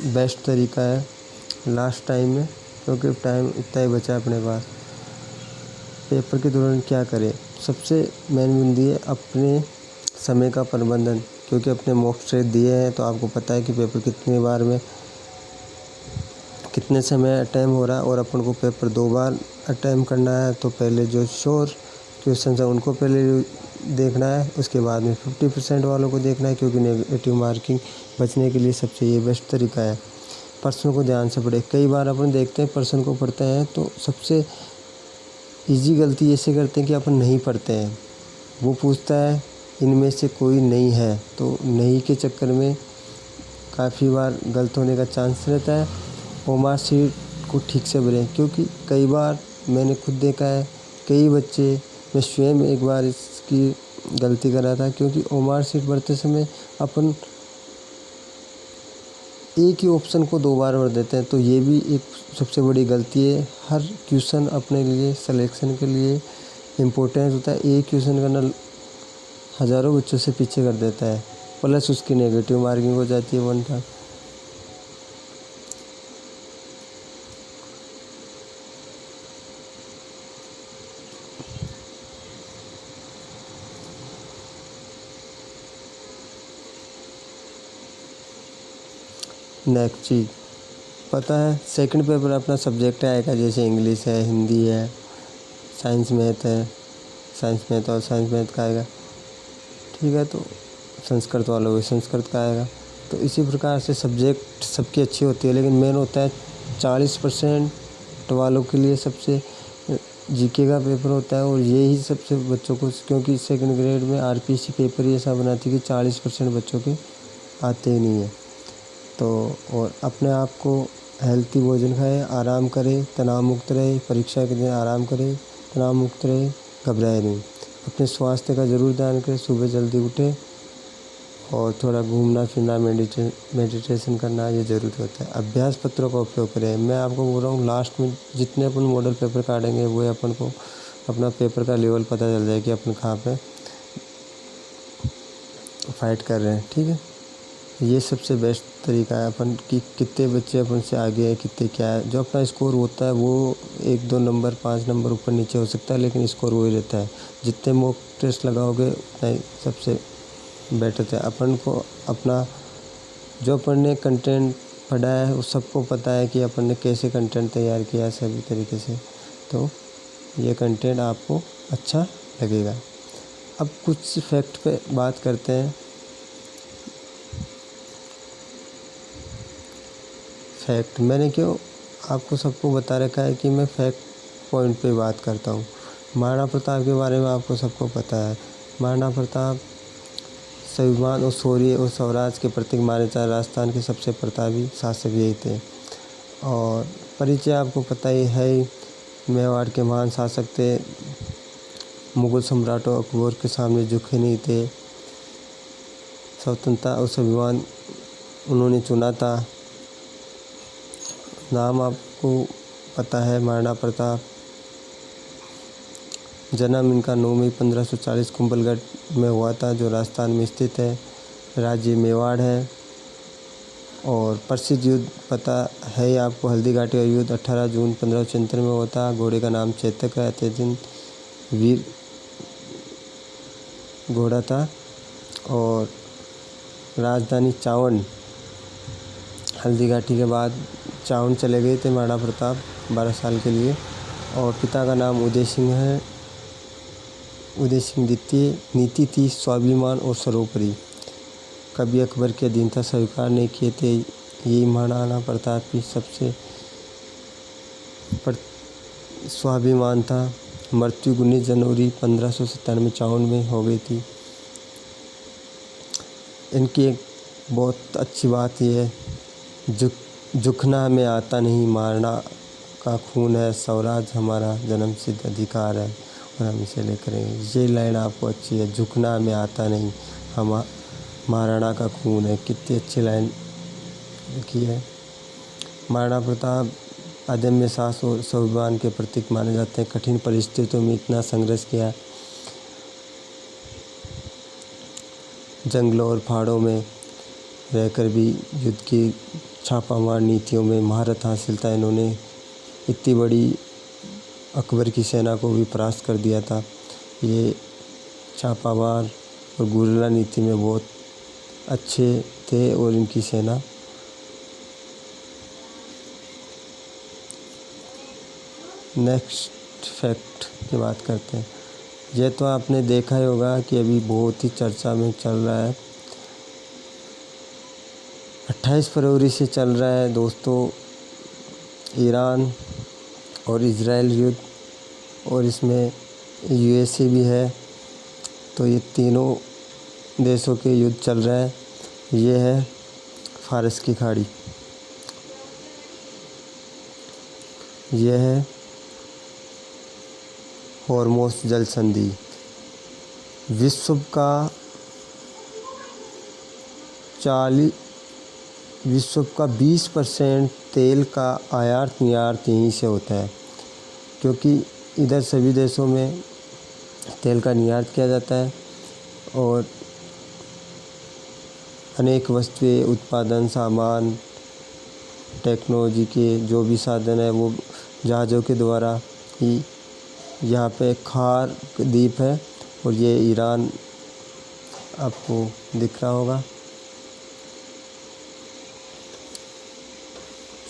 Best तरीका है last time में, क्योंकि टाइम इतना ही बचा है अपने पास। पेपर के दौरान क्या करें? सबसे मेन बिंदु है अपने समय का प्रबंधन, क्योंकि अपने मॉक टेस्ट दिए हैं तो आपको पता है कि पेपर कितनी बार में कितने समय अटैम्प्ट हो रहा है, और अपन को पेपर 2 बार अटैम्प्ट करना है। तो पहले जो श्योर क्वेश्चन है उनको पहले देखना है, उसके बाद में 50% वालों को देखना है, क्योंकि नेगेटिव मार्किंग बचने के लिए सबसे ये बेस्ट तरीका है। प्रश्नों को ध्यान से पढ़े। कई बार अपन देखते हैं प्रश्न को पढ़ते हैं तो सबसे ईजी गलती ऐसे करते हैं कि अपन नहीं पढ़ते हैं। वो पूछता है इनमें से कोई नहीं है, तो नहीं के चक्कर में काफ़ी बार गलत होने का चांस रहता है। और मार्कशीट को ठीक से भरें, क्योंकि कई बार मैंने खुद देखा है कई बच्चे, मैं स्वयं एक बार इसकी गलती कर रहा था, क्योंकि मार्कशीट भरते समय अपन एक ही ऑप्शन को 2 बार भर देते हैं, तो ये भी एक सबसे बड़ी गलती है। हर क्वेश्चन अपने लिए सिलेक्शन के लिए इम्पोर्टेंस होता है। एक क्वेश्चन करना हज़ारों बच्चों से पीछे कर देता है, प्लस उसकी नेगेटिव मार्किंग हो जाती है 1 था। नेक्स्ट चीज़ पता है, सेकंड पेपर अपना सब्जेक्ट आएगा, जैसे इंग्लिश है, हिंदी है, साइंस मैथ है, साइंस मैथ और साइंस मैथ का आएगा, ठीक है। तो संस्कृत वालों को संस्कृत का आएगा। तो इसी प्रकार से सब्जेक्ट सबकी अच्छी होती है, लेकिन मेन होता है 40% वालों के लिए सबसे जीके का पेपर होता है, और यही सबसे बच्चों को, क्योंकि सेकंड ग्रेड में आरपीसी पेपर ही ऐसा बनाती है कि 40% बच्चों के आते ही नहीं है। तो और अपने आप को हेल्थी भोजन खाएं, आराम करें, तनाव मुक्त रहे, परीक्षा के दिन आराम करें, तनाव मुक्त रहे, घबराए नहीं। अपने स्वास्थ्य का ज़रूर ध्यान करें, सुबह जल्दी उठें और थोड़ा घूमना फिरना, मेडिटेशन करना ये ज़रूरी होता है। अभ्यास पत्रों का उपयोग करें। मैं आपको बोल रहा हूँ लास्ट में जितने अपन मॉडल पेपर काटेंगे वो अपन को अपना पेपर का लेवल पता चल जाए कि अपन कहाँ पे फाइट कर रहे हैं, ठीक है। ये सबसे बेस्ट तरीका है अपन कि कितने बच्चे अपन से आगे हैं, कितने क्या है। जो अपना स्कोर होता है वो 1-2 नंबर 5 नंबर ऊपर नीचे हो सकता है, लेकिन स्कोर वही रहता है। जितने मॉक टेस्ट लगाओगे उतना ही सबसे बेटर है। अपन को अपना जो अपन ने कंटेंट पढ़ा है वो सबको पता है कि अपन ने कैसे कंटेंट तैयार किया है सभी तरीके से, तो ये कंटेंट आपको अच्छा लगेगा। अब कुछ फैक्ट पे बात करते हैं। फैक्ट मैंने क्यों आपको सबको बता रखा है कि मैं फैक्ट पॉइंट पे बात करता हूँ। महाराणा प्रताप के बारे में आपको सबको पता है। महाराणा प्रताप स्वाभिमान और शौर्य और स्वराज के प्रतीक माने जाते। राजस्थान के सबसे प्रतापी शासक यही थे। और परिचय आपको पता ही है, मेवाड़ के महान शासक थे। मुगल सम्राटों अकबर के सामने झुके नहीं थे। स्वतंत्रता और स्वाभिमान उन्होंने चुना था। नाम आपको पता है महाराणा प्रताप। जन्म इनका 9 मई 1540 कुंभलगढ़ में हुआ था, जो राजस्थान में स्थित है। राज्य मेवाड़ है। और प्रसिद्ध युद्ध पता है आपको, हल्दी घाटी का युद्ध 18 जून 1576 में हुआ था। घोड़े का नाम चेतक है, अत्यंत वीर घोड़ा था। और राजधानी चावन, हल्दी घाटी के बाद चावन चले गए थे महाराणा प्रताप 12 साल के लिए। और पिता का नाम उदय सिंह है। उदय सिंह द्वितीय। नीति थी स्वाभिमान और सर्वोपरि। कभी अकबर के अधीनता स्वीकार नहीं किए थे। यही महाराणा प्रताप की सबसे स्वाभिमान था। मृत्यु 19 जनवरी 1597 चावन में हो गई थी। इनकी एक बहुत अच्छी बात यह है, झुकना हमें आता नहीं, मारना का खून है, स्वराज हमारा जन्मसिद्ध अधिकार है और हम इसे लेकर रहेंगे। ये लाइन आपको अच्छी है, झुकना हमें आता नहीं, हम महाराणा का खून है। कितनी अच्छी लाइन लिखी है। महाराणा प्रताप अदम्य साहस और स्वाभिमान के प्रतीक माने जाते हैं। कठिन परिस्थितियों में इतना संघर्ष किया, जंगलों और पहाड़ों में रहकर भी युद्ध की छापामार नीतियों में महारत हासिल था। इन्होंने इतनी बड़ी अकबर की सेना को भी परास्त कर दिया था। ये छापामार और गुरिल्ला नीति में बहुत अच्छे थे और इनकी सेना नेक्स्ट फैक्ट की बात करते हैं। ये तो आपने देखा ही होगा कि अभी बहुत ही चर्चा में चल रहा है। 28 फरवरी से चल रहा है दोस्तों ईरान और इज़राइल युद्ध, और इसमें यूएसए भी है। तो ये तीनों देशों के युद्ध चल रहा है। ये है फारस की खाड़ी, ये है हॉर्मोज़ जल संधि। विश्व का 20% तेल का आयात निर्यात यहीं से होता है, क्योंकि इधर सभी देशों में तेल का निर्यात किया जाता है और अनेक वस्तुएं, उत्पादन, सामान, टेक्नोलॉजी के जो भी साधन है वो जहाज़ों के द्वारा ही। यहाँ पे खार द्वीप है और ये ईरान आपको दिख रहा होगा।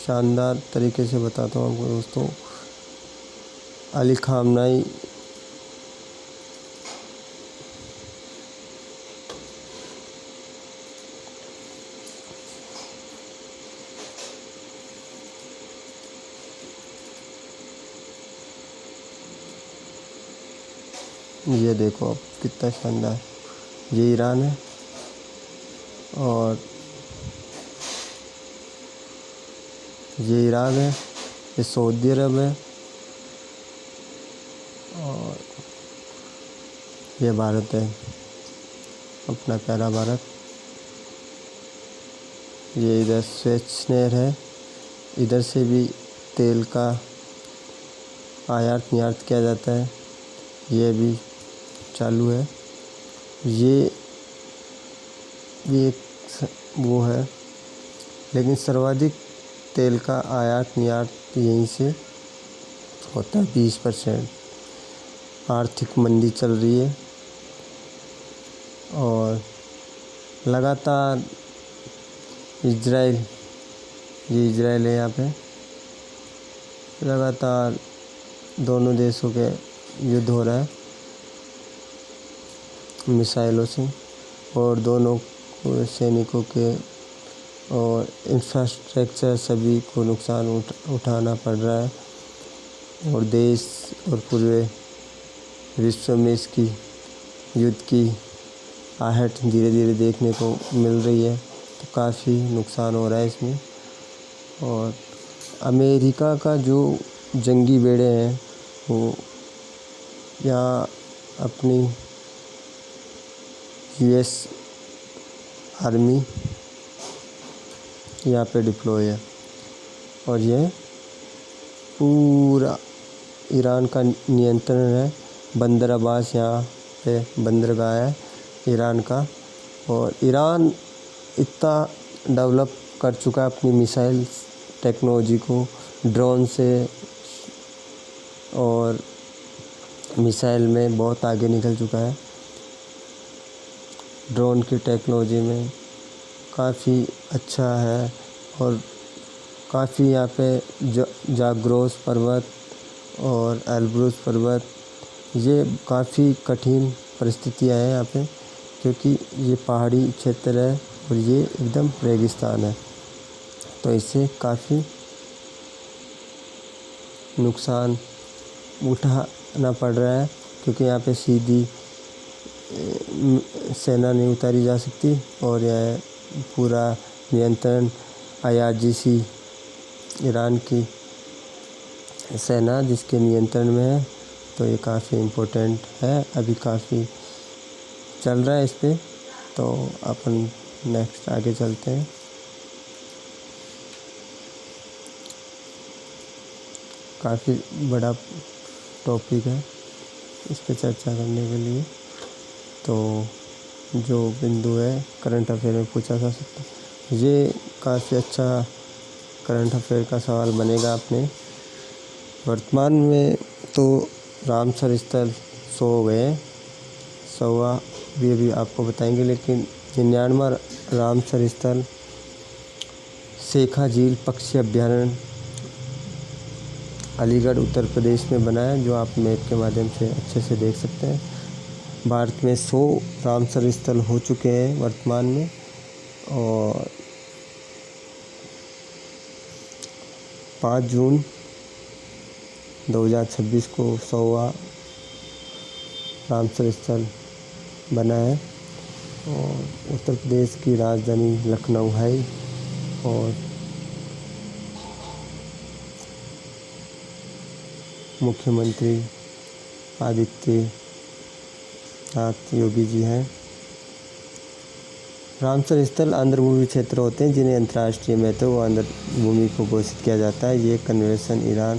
शानदार तरीके से बताता हूँ आपको दोस्तों। अली खामनाई ये देखो आप कितना शानदार, ये ईरान है और ये ईरान है, ये सऊदी अरब है और ये भारत है, अपना प्यारा भारत। ये इधर स्वेच नहर है, इधर से भी तेल का आयात निर्यात किया जाता है, ये भी चालू है। ये भी एक वो है, लेकिन सर्वाधिक तेल का आयात निर्यात यहीं से होता है 20%। आर्थिक मंदी चल रही है और लगातार इजराइल, ये इजराइल है, यहाँ पे लगातार दोनों देशों के युद्ध हो रहा है मिसाइलों से, और दोनों सैनिकों के और इंफ्रास्ट्रक्चर सभी को नुकसान उठाना पड़ रहा है। और देश और पूरे विश्व में इसकी युद्ध की आहट धीरे धीरे देखने को मिल रही है। तो काफ़ी नुकसान हो रहा है इसमें। और अमेरिका का जो जंगी बेड़े हैं वो यहाँ अपनी यूएस आर्मी यहाँ पे डिप्लॉय है, और ये पूरा ईरान का नियंत्रण है। बंदर अब्बास यहाँ पे बंदरगाह है ईरान का, और ईरान इतना डेवलप कर चुका है अपनी मिसाइल टेक्नोलॉजी को, ड्रोन से और मिसाइल में बहुत आगे निकल चुका है। ड्रोन की टेक्नोलॉजी में काफ़ी अच्छा है, और काफ़ी यहाँ पे जाग्रोस पर्वत और एल्ब्रूस पर्वत, ये काफ़ी कठिन परिस्थितियाँ हैं यहाँ पे, क्योंकि ये पहाड़ी क्षेत्र है और ये एकदम रेगिस्तान है। तो इससे काफ़ी नुकसान उठाना पड़ रहा है, क्योंकि यहाँ पे सीधी सेना नहीं उतारी जा सकती, और यह पूरा नियंत्रण IRGC ईरान की सेना जिसके नियंत्रण में है। तो ये काफ़ी इम्पोर्टेंट है, अभी काफ़ी चल रहा है इस पर। तो अपन नेक्स्ट आगे चलते हैं। काफ़ी बड़ा टॉपिक है इस पर चर्चा करने के लिए। तो जो बिंदु है करंट अफेयर में पूछा जा सकता है, ये काफ़ी अच्छा करंट अफेयर का सवाल बनेगा अपने। वर्तमान में तो रामसर स्थल 100 हो गए, 100वां भी अभी आपको बताएंगे। लेकिन 99वां रामसर स्थल शेखा झील पक्षी अभ्यारण्य अलीगढ़ उत्तर प्रदेश में बना है, जो आप मैप के माध्यम से अच्छे से देख सकते हैं। भारत में 100 रामसर स्थल हो चुके हैं वर्तमान में, और 5 जून 2026 को 100वां रामसर स्थल बना है। और उत्तर प्रदेश की राजधानी लखनऊ है, और मुख्यमंत्री आदित्यनाथ योगी जी हैं। रामसर स्थल आंध्र भूमि क्षेत्र होते हैं जिन्हें अंतर्राष्ट्रीय महत्व व आंध्र भूमि को घोषित किया जाता है। ये कन्वेंशन ईरान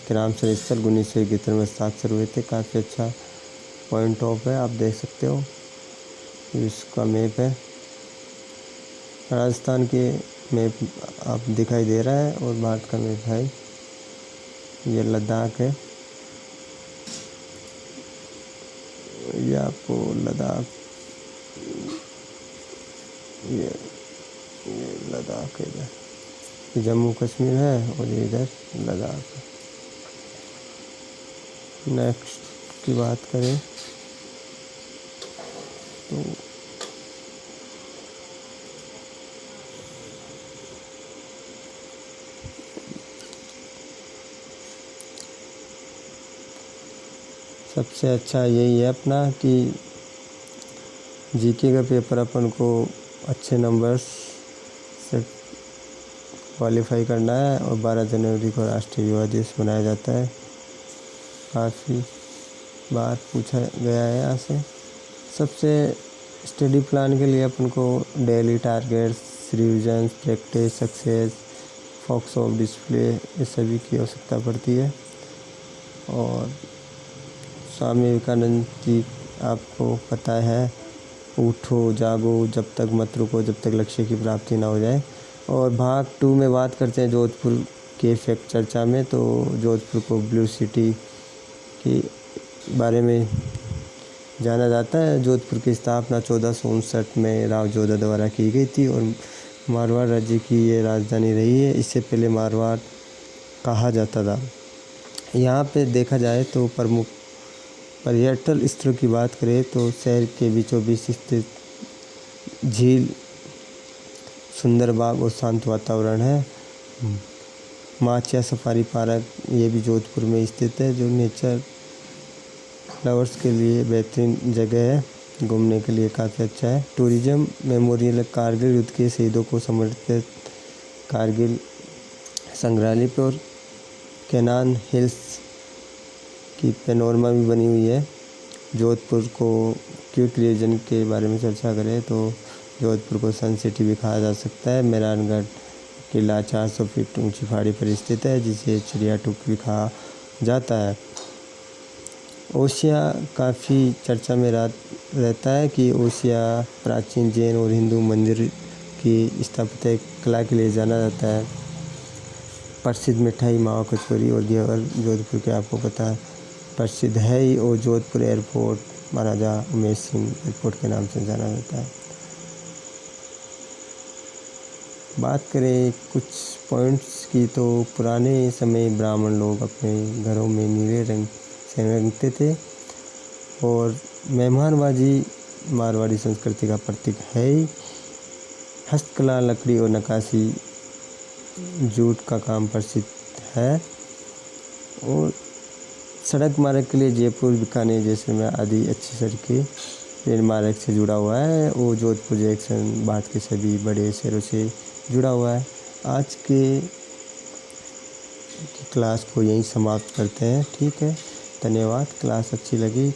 के रामसर स्थल 1971 में हस्ताक्षर हुए थे। काफ़ी अच्छा पॉइंट ऑफ है, आप देख सकते हो। इसका मैप है, राजस्थान के मैप आप दिखाई दे रहा है, और भारत का मैप है। ये लद्दाख है, ये आपको लद्दाख, ये लद्दाख इधर, ये जम्मू कश्मीर है, और ये इधर लद्दाख है। नेक्स्ट की बात करें तो सबसे अच्छा यही है अपना कि जीके का पेपर अपन को अच्छे नंबर्स से क्वालिफाई करना है। और 12 जनवरी को राष्ट्रीय युवा दिवस मनाया जाता है। काफ़ी बार पूछा गया है यहाँ से। सबसे स्टडी प्लान के लिए अपन को daily targets, revisions, practice, success, focus of display, ये सभी की आवश्यकता पड़ती है। और स्वामी विवेकानंद जी आपको पता है, उठो जागो जब तक मत रुको जब तक लक्ष्य की प्राप्ति ना हो जाए। और भाग 2 में बात करते हैं जोधपुर के फैक्ट चर्चा में। तो जोधपुर को ब्लू सिटी के बारे में जाना जाता है। जोधपुर की स्थापना 1459 में राव जोधा द्वारा की गई थी, और मारवाड़ राज्य की ये राजधानी रही है। इससे पहले मारवाड़ कहा जाता था। यहाँ पे देखा जाए तो प्रमुख पर्यटन स्थलों की बात करें तो शहर के बीचों बीच स्थित झील, सुंदर बाग और शांत वातावरण है। माचिया सफारी पार्क, ये भी जोधपुर में स्थित है, जो नेचर लवर्स के लिए बेहतरीन जगह है, घूमने के लिए काफ़ी अच्छा है। टूरिज्म मेमोरियल, कारगिल युद्ध के शहीदों को समर्पित कारगिल संग्रहालय पर, और केनान हिल्स की पैनोरमा भी बनी हुई है। जोधपुर को क्विक रीजन के बारे में चर्चा करें तो जोधपुर को सन सिटी भी कहा जा सकता है। मेहरानगढ़ किला 400 फीट ऊंची पहाड़ी पर स्थित है, जिसे चिड़िया टूक भी कहा जाता है। ओसिया काफ़ी चर्चा में रहता है कि ओसिया प्राचीन जैन और हिंदू मंदिर की स्थापत्य कला के लिए जाना जाता है। प्रसिद्ध मिठाई मावा कचौरी और घेवर जोधपुर के आपको पता है प्रसिद्ध है ही। और जोधपुर एयरपोर्ट महाराजा उमेश सिंह एयरपोर्ट के नाम से जाना जाता है। बात करें कुछ पॉइंट्स की तो पुराने समय ब्राह्मण लोग अपने घरों में नीले रंग से रंगते थे, और मेहमानबाजी मारवाड़ी संस्कृति का प्रतीक है ही। हस्तकला, लकड़ी और नक्काशी, जूट का काम प्रसिद्ध है। और सड़क मार्ग के लिए जयपुर, बीकानेर, जैसलमेर आदि अच्छी सड़कें रेल मार्ग से जुड़ा हुआ है। वो जोधपुर जंक्शन भारत के सभी बड़े शहरों से जुड़ा हुआ है। आज की क्लास को यहीं समाप्त करते हैं। ठीक है, धन्यवाद। क्लास अच्छी लगी